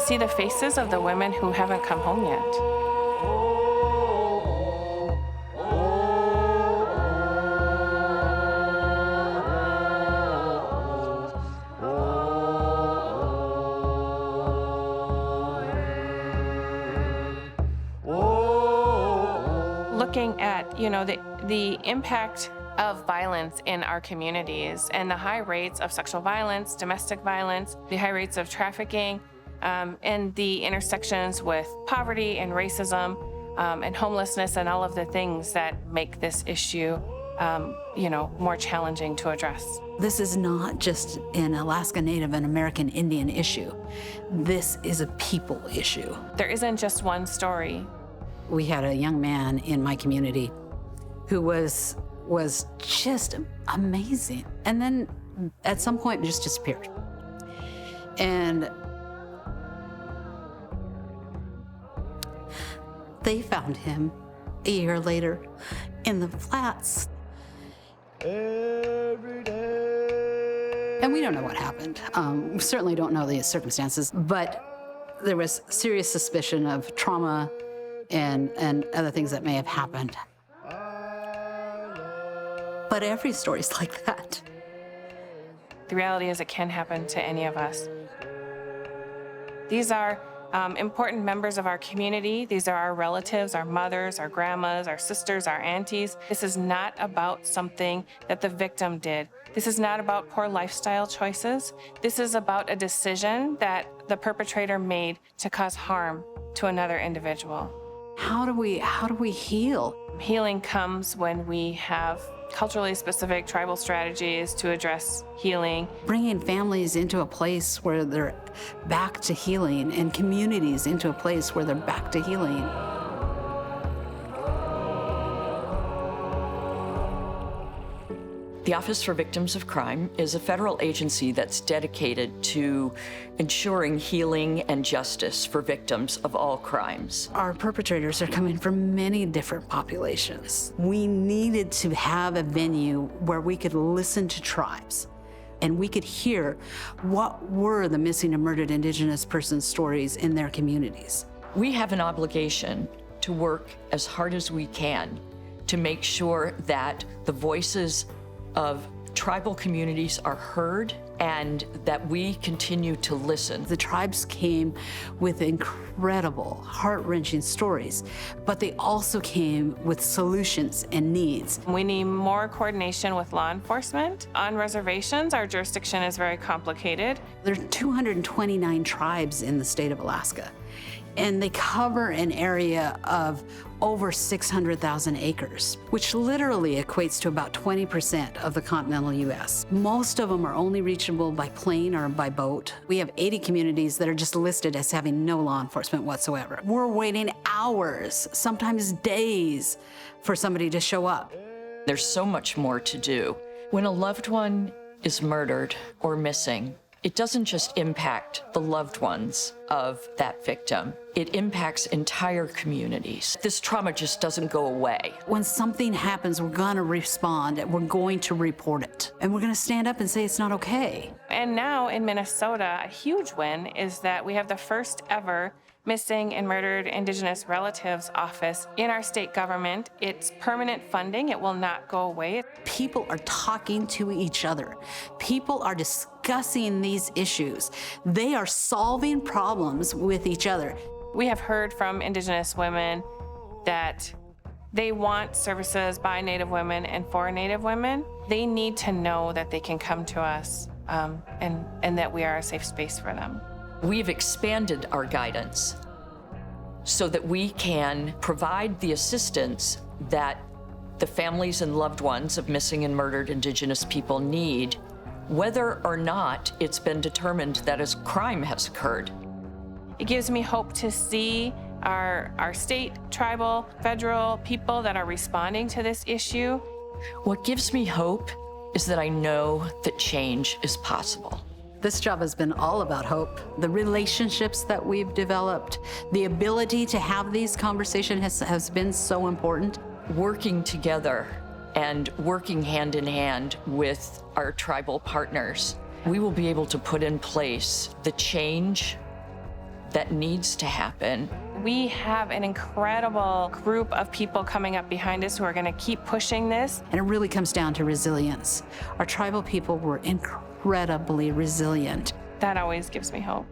see the faces of the women who haven't come home yet. Looking at, the impact of violence in our communities and the high rates of sexual violence, domestic violence, the high rates of trafficking, and the intersections with poverty and racism, and homelessness and all of the things that make this issue, more challenging to address. This is not just an Alaska Native and American Indian issue. This is a people issue. There isn't just one story. We had a young man in my community who was just amazing. And then at some point just disappeared. And they found him a year later in the flats. Every day. And we don't know what happened. We certainly don't know the circumstances, but there was serious suspicion of trauma and other things that may have happened. But every story's like that. The reality is it can happen to any of us. These are important members of our community. These are our relatives, our mothers, our grandmas, our sisters, our aunties. This is not about something that the victim did. This is not about poor lifestyle choices. This is about a decision that the perpetrator made to cause harm to another individual. How do we heal? Healing comes when we have culturally specific tribal strategies to address healing. Bringing families into a place where they're back to healing and communities into a place where they're back to healing. The Office for Victims of Crime is a federal agency that's dedicated to ensuring healing and justice for victims of all crimes. Our perpetrators are coming from many different populations. We needed to have a venue where we could listen to tribes and we could hear what were the missing and murdered Indigenous persons' stories in their communities. We have an obligation to work as hard as we can to make sure that the voices of tribal communities are heard and that we continue to listen. The tribes came with incredible, heart-wrenching stories, but they also came with solutions and needs. We need more coordination with law enforcement. On reservations, our jurisdiction is very complicated. There are 229 tribes in the state of Alaska, and they cover an area of over 600,000 acres, which literally equates to about 20% of the continental U.S. Most of them are only reachable by plane or by boat. We have 80 communities that are just listed as having no law enforcement whatsoever. We're waiting hours, sometimes days, for somebody to show up. There's so much more to do. When a loved one is murdered or missing, it doesn't just impact the loved ones of that victim. It impacts entire communities. This trauma just doesn't go away. When something happens, we're gonna respond and we're going to report it. And we're gonna stand up and say it's not okay. And now in Minnesota, a huge win is that we have the first ever Missing and Murdered Indigenous Relatives Office in our state government. It's permanent funding. It will not go away. People are talking to each other. People are discussing these issues. They are solving problems with each other. We have heard from Indigenous women that they want services by Native women and for Native women. They need to know that they can come to us and that we are a safe space for them. We've expanded our guidance so that we can provide the assistance that the families and loved ones of missing and murdered Indigenous people need, whether or not it's been determined that a crime has occurred. It gives me hope to see our state, tribal, federal people that are responding to this issue. What gives me hope is that I know that change is possible. This job has been all about hope. The relationships that we've developed, the ability to have these conversations has been so important. Working together and working hand in hand with our tribal partners, we will be able to put in place the change that needs to happen. We have an incredible group of people coming up behind us who are going to keep pushing this. And it really comes down to resilience. Our tribal people were incredibly resilient. That always gives me hope.